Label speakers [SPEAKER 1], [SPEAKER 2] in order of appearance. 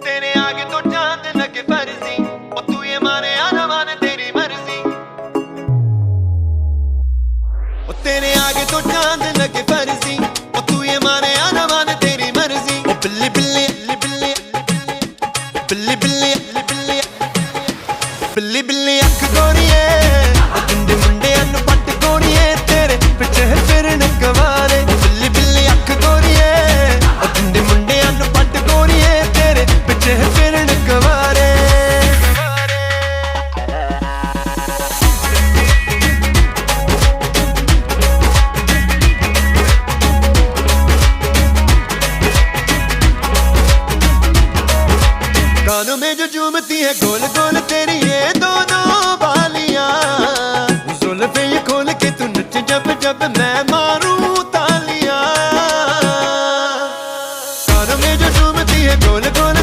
[SPEAKER 1] तेरे आगे तो चांद लगे फर्जी, और तू ये माने या ना माने तेरी मर्जी। तेरे आगे तो चांद लगे फर्जी, और तू ये माने या ना माने तेरी मर्जी। ओ बिल्ली बिल्ली बिल्ली बिल्ली बिल्ली बिल्ली बिल्ली बिल्ली अख गोरिए, जिंदे मुंडे अनु पट गोरिए, तेरे पिछे फिरन गवारे। बिल्ली बिल्ली अख गोरिए, जिंदे मुंडे अनु पट गोरिए, तेरे पिछे फिरन गवारे। कानों में जो झूमती है गोल गोल तेरी ये दोनों बालियां, जुल्फे ये खोल के तू नच जब जब मैं मारूं तालियां। कानों में जो झूमती है गोल गोल